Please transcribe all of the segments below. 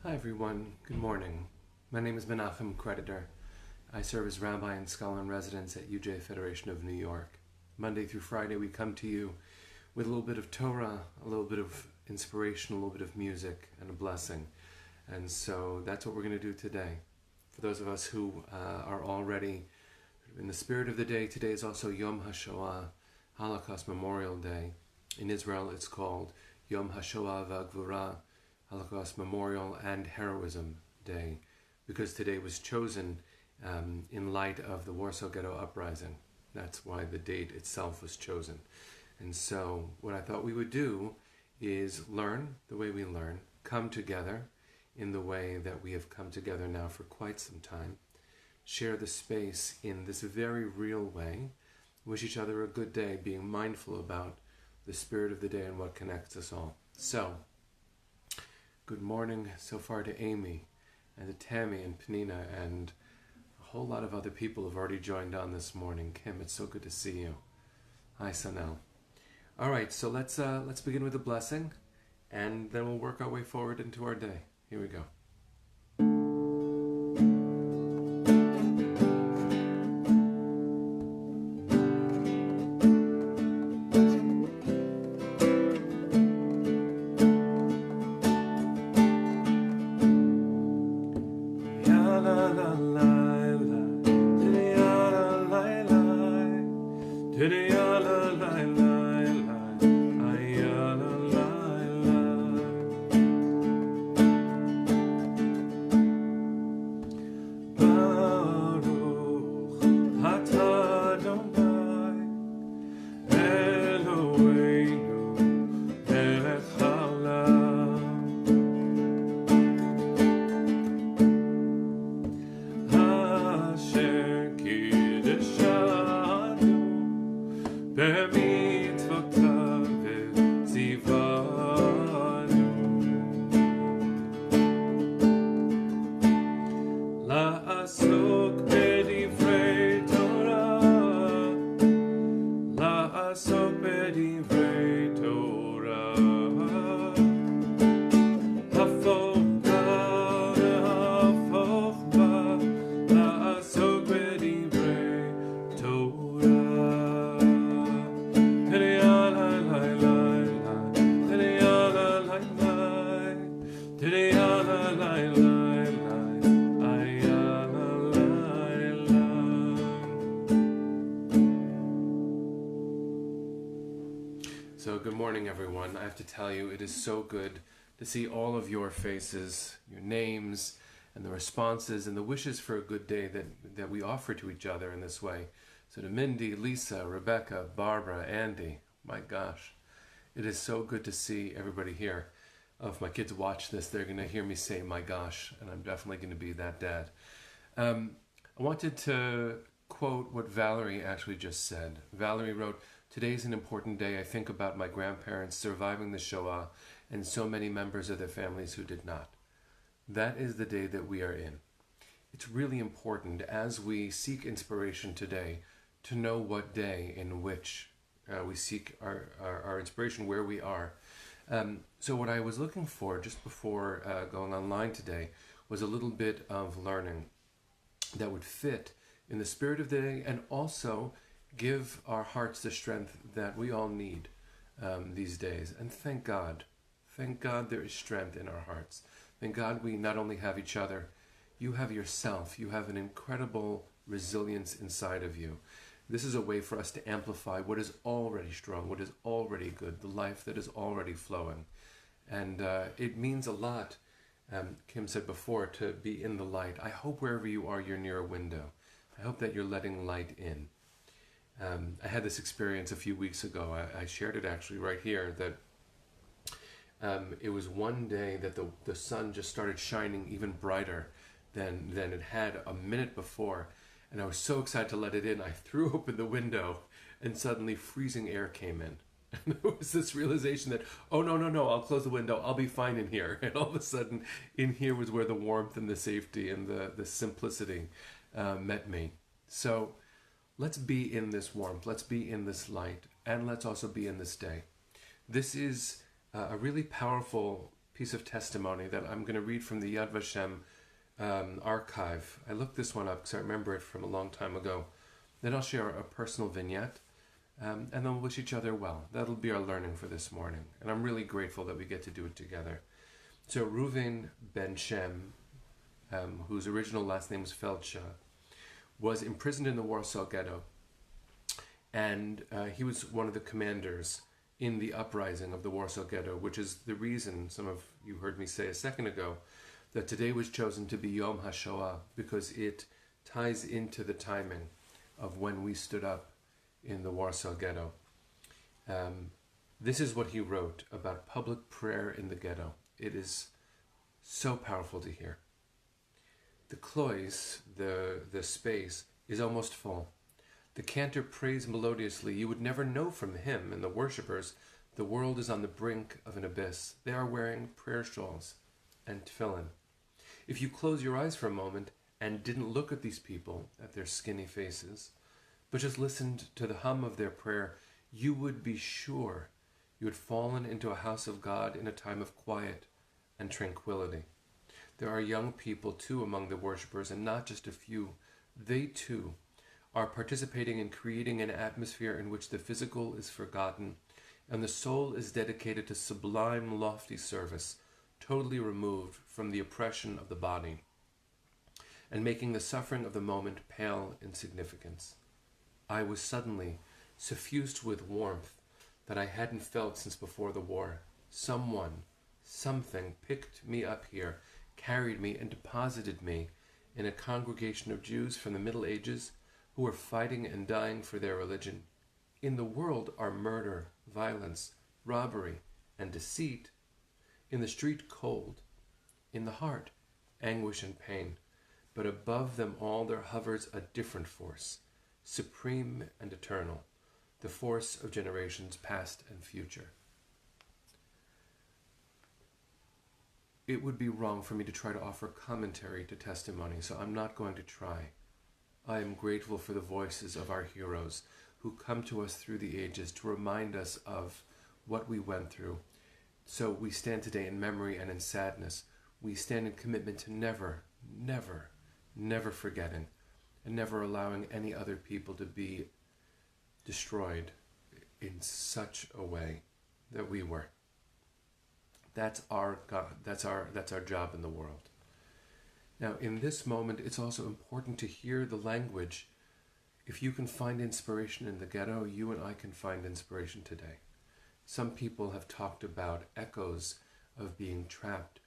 Hi everyone, good morning. My name is Menachem Creditor. I serve as Rabbi and Scholar in Residence at UJ Federation of New York. Monday through Friday we come to you with a little bit of Torah, a little bit of inspiration, a little bit of music, and a blessing. And so that's what we're going to do today. For those of us who are already in the spirit of the day, today is also Yom HaShoah, Holocaust Memorial Day. In Israel it's called Yom HaShoah VaGvura, Holocaust Memorial and Heroism Day, because today was chosen in light of the Warsaw Ghetto Uprising. That's why the date itself was chosen. And so what I thought we would do is learn the way we learn, come together in the way that we have come together now for quite some time, share the space in this very real way, wish each other a good day, being mindful about the spirit of the day and what connects us all. So, good morning so far to Amy and to Tammy and Penina and a whole lot of other people who've already joined on this morning. Kim, it's so good to see you. Hi, Sanel. All right, so let's begin with a blessing, and then we'll work our way forward into our day. Here we go. So good morning, everyone. I have to tell you, it is so good to see all of your faces, your names, and the responses and the wishes for a good day that we offer to each other in this way. So to Mindy, Lisa, Rebecca, Barbara, Andy, my gosh, it is so good to see everybody here. Oh, if my kids watch this, they're going to hear me say my gosh, and I'm definitely going to be that dad. I wanted to quote what Valerie actually just said. Valerie wrote, "Today's an important day. I think about my grandparents surviving the Shoah and so many members of their families who did not." That is the day that we are in. It's really important as we seek inspiration today to know what day in which we seek our inspiration, where we are. So what I was looking for just before going online today was a little bit of learning that would fit in the spirit of the day and also give our hearts the strength that we all need these days. And thank God there is strength in our hearts. Thank God we not only have each other, you have yourself. You have an incredible resilience inside of you. This is a way for us to amplify what is already strong, what is already good, the life that is already flowing. And it means a lot, Kim said before, to be in the light. I hope wherever you are, you're near a window. I hope that you're letting light in. I had this experience a few weeks ago. I shared it actually right here, that it was one day that the sun just started shining even brighter than it had a minute before. And I was so excited to let it in. I threw open the window and suddenly freezing air came in. And there was this realization that, oh, no, I'll close the window. I'll be fine in here. And all of a sudden, in here was where the warmth and the safety and the simplicity met me. So let's be in this warmth. Let's be in this light. And let's also be in this day. This is a really powerful piece of testimony that I'm going to read from the Yad Vashem archive. I looked this one up because I remember it from a long time ago. Then I'll share a personal vignette, and then we'll wish each other well. That'll be our learning for this morning. And I'm really grateful that we get to do it together. So Reuven ben Shem, whose original last name was Feldsha, was imprisoned in the Warsaw Ghetto. And he was one of the commanders in the uprising of the Warsaw Ghetto, which is the reason, some of you heard me say a second ago, that today was chosen to be Yom HaShoah, because it ties into the timing of when we stood up in the Warsaw Ghetto. This is what he wrote about public prayer in the ghetto. It is so powerful to hear. The clois, the space, is almost full. The cantor prays melodiously. You would never know from him and the worshippers the world is on the brink of an abyss. They are wearing prayer shawls and tefillin. If you close your eyes for a moment and didn't look at these people, at their skinny faces, but just listened to the hum of their prayer, you would be sure you had fallen into a house of God in a time of quiet and tranquility. There are young people too among the worshippers, and not just a few. They too are participating in creating an atmosphere in which the physical is forgotten and the soul is dedicated to sublime, lofty service, totally removed from the oppression of the body, and making the suffering of the moment pale in significance. I was suddenly suffused with warmth that I hadn't felt since before the war. Someone, something picked me up here, carried me and deposited me in a congregation of Jews from the Middle Ages who were fighting and dying for their religion. In the world are murder, violence, robbery, and deceit. In the street, cold. In the heart, anguish and pain. But above them all there hovers a different force, supreme and eternal, the force of generations past and future. It would be wrong for me to try to offer commentary to testimony, so I'm not going to try. I am grateful for the voices of our heroes who come to us through the ages to remind us of what we went through. So we stand today in memory and in sadness. We stand in commitment to never, never, never forgetting and never allowing any other people to be destroyed in such a way that we were. That's our God. That's our job in the world. Now, in this moment, it's also important to hear the language. If you can find inspiration in the ghetto, you and I can find inspiration today. Some people have talked about echoes of being trapped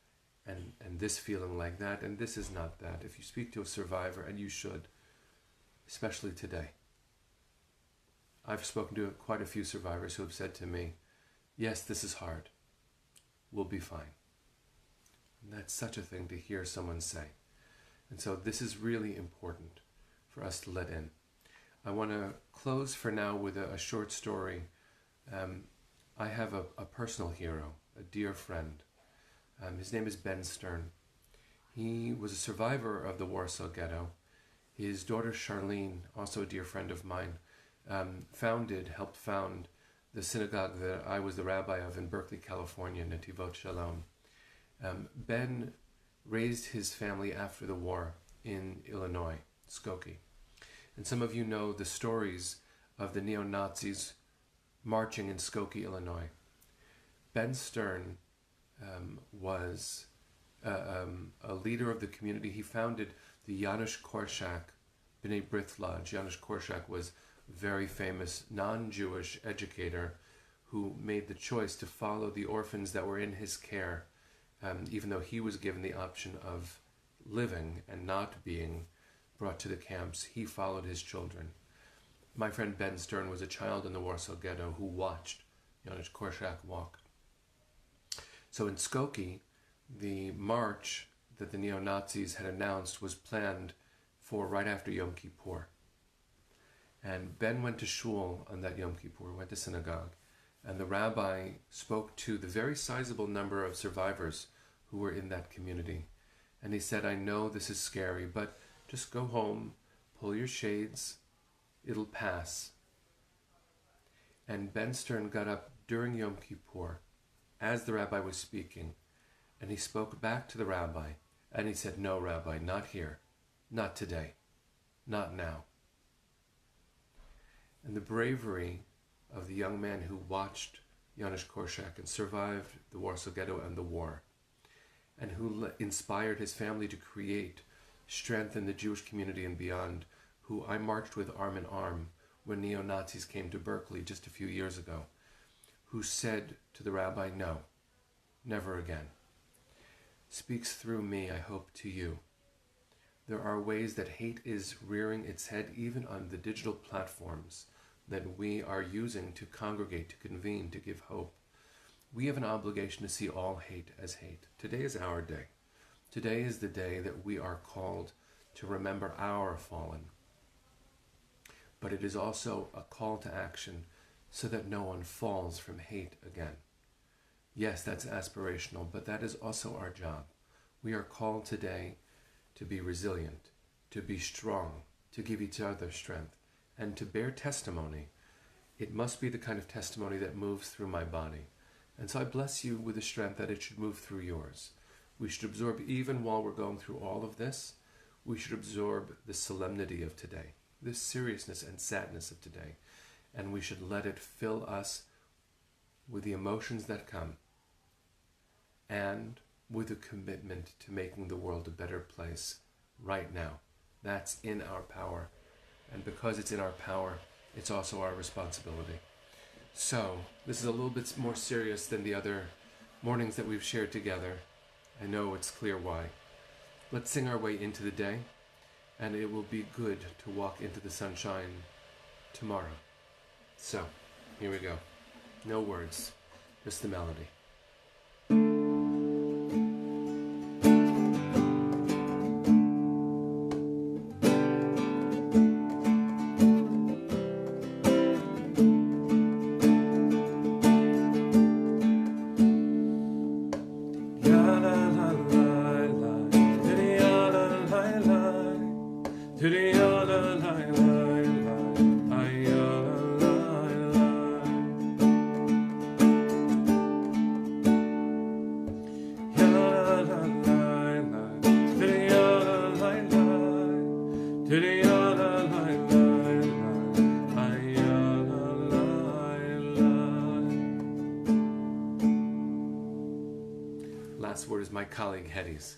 and this feeling like that, and this is not that. If you speak to a survivor, and you should, especially today. I've spoken to quite a few survivors who have said to me, yes, this is hard. We'll be fine. And that's such a thing to hear someone say. And so this is really important for us to let in. I want to close for now with a short story. I have a personal hero, a dear friend. His name is Ben Stern. He was a survivor of the Warsaw Ghetto. His daughter Charlene, also a dear friend of mine, helped found the synagogue that I was the rabbi of in Berkeley, California, Netivot Shalom. Ben raised his family after the war in Illinois, Skokie. And some of you know the stories of the neo-Nazis marching in Skokie, Illinois. Ben Stern was a leader of the community. He founded the Janusz Korczak B'nai B'rith Lodge. Janusz Korczak was a very famous non-Jewish educator who made the choice to follow the orphans that were in his care, even though he was given the option of living and not being brought to the camps. He followed his children. My friend Ben Stern was a child in the Warsaw Ghetto who watched Janusz Korczak walk. So in Skokie, the march that the neo-Nazis had announced was planned for right after Yom Kippur. And Ben went to shul on that Yom Kippur, went to synagogue, and the rabbi spoke to the very sizable number of survivors who were in that community. And he said, I know this is scary, but just go home, pull your shades, it'll pass. And Ben Stern got up during Yom Kippur, as the rabbi was speaking, And he spoke back to the rabbi, and he said, "No, Rabbi, not here, not today, not now." And the bravery of the young man who watched Janusz Korczak and survived the Warsaw Ghetto and the war, and who inspired his family to create strength in the Jewish community and beyond, who I marched with arm in arm when neo-Nazis came to Berkeley just a few years ago, who said to the rabbi, "No, never again," speaks through me, I hope, to you. There are ways that hate is rearing its head even on the digital platforms that we are using to congregate, to convene, to give hope. We have an obligation to see all hate as hate. Today is our day. Today is the day that we are called to remember our fallen. But it is also a call to action so that no one falls from hate again. Yes, that's aspirational, but that is also our job. We are called today to be resilient, to be strong, to give each other strength, and to bear testimony. It must be the kind of testimony that moves through my body. And so I bless you with the strength that it should move through yours. We should absorb, even while we're going through all of this, we should absorb the solemnity of today, the seriousness and sadness of today, and we should let it fill us with the emotions that come, and with a commitment to making the world a better place right now. That's in our power. And because it's in our power, it's also our responsibility. So, this is a little bit more serious than the other mornings that we've shared together. I know it's clear why. Let's sing our way into the day, and it will be good to walk into the sunshine tomorrow. So, here we go. No words, just the melody. Last word is my colleague Hetty's.